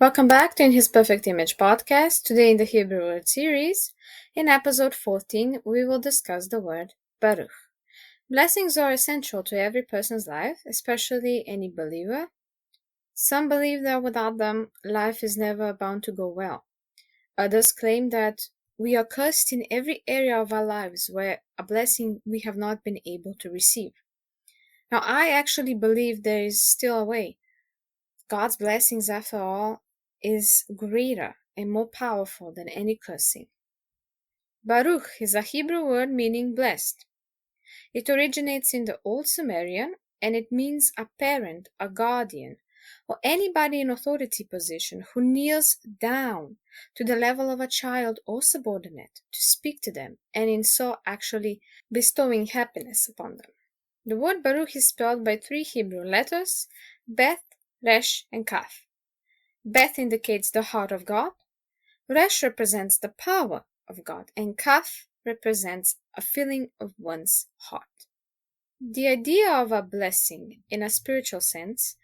Welcome back to In His Perfect Image podcast. Today in the Hebrew Word series, in episode 14, we will discuss the word Baruch. Blessings are essential to every person's life, especially any believer. Some believe that without them, life is never bound to go well. Others claim that we are cursed in every area of our lives where a blessing we have not been able to receive. Now, I actually believe there is still a way. God's blessings, after all, is greater and more powerful than any cursing. Baruch is a Hebrew word meaning blessed. It originates in the Old Sumerian and it means a parent, a guardian, or anybody in authority position who kneels down to the level of a child or subordinate to speak to them and in so actually bestowing happiness upon them. The word Baruch is spelled by three Hebrew letters, Beth, Resh, and Kaf. Beth indicates the heart of God, Resh represents the power of God, and Kaf represents a feeling of one's heart. The idea of a blessing, in a spiritual sense,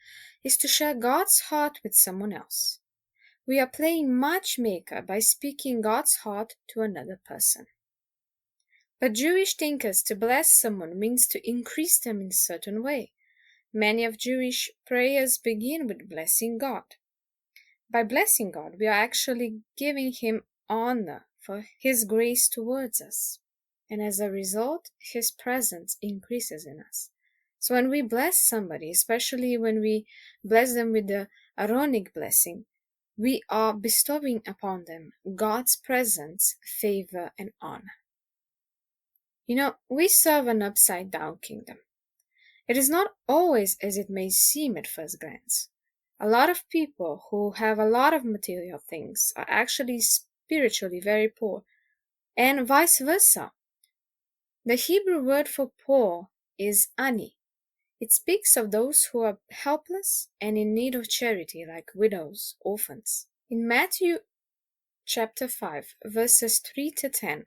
is to share God's heart with someone else. We are playing matchmaker by speaking God's heart to another person. But Jewish thinkers, to bless someone means to increase them in a certain way. Many of Jewish prayers begin with blessing God. By blessing God, we are actually giving Him honor for His grace towards us. And as a result, His presence increases in us. So when we bless somebody, especially when we bless them with the Aaronic blessing, we are bestowing upon them God's presence, favor, and honor. We serve an upside-down kingdom. It is not always as it may seem at first glance. A lot of people who have a lot of material things are actually spiritually very poor, and vice versa. The Hebrew word for poor is ani. It speaks of those who are helpless and in need of charity, like widows, orphans. In Matthew chapter 5, verses 3 to 10,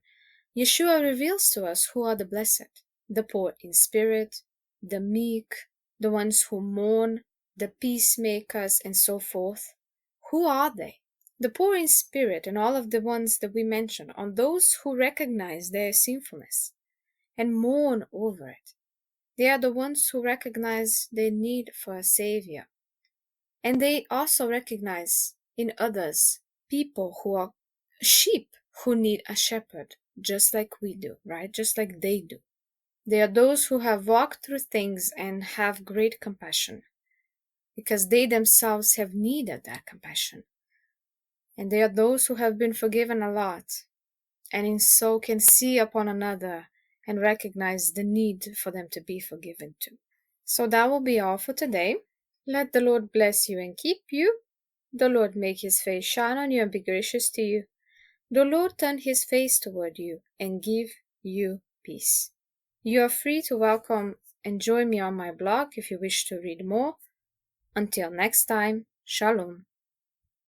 Yeshua reveals to us who are the blessed, the poor in spirit, the meek, the ones who mourn, the peacemakers, and so forth. Who are they? The poor in spirit and all of the ones that we mentioned are those who recognize their sinfulness and mourn over it. They are the ones who recognize their need for a savior. And they also recognize in others people who are sheep who need a shepherd, just like we do, right? Just like they do. They are those who have walked through things and have great compassion, because they themselves have needed that compassion. And they are those who have been forgiven a lot, and in so can see upon another and recognize the need for them to be forgiven too. So that will be all for today. Let the Lord bless you and keep you. The Lord make His face shine on you and be gracious to you. The Lord turn His face toward you and give you peace. You are free to welcome and join me on my blog if you wish to read more. Until next time, Shalom.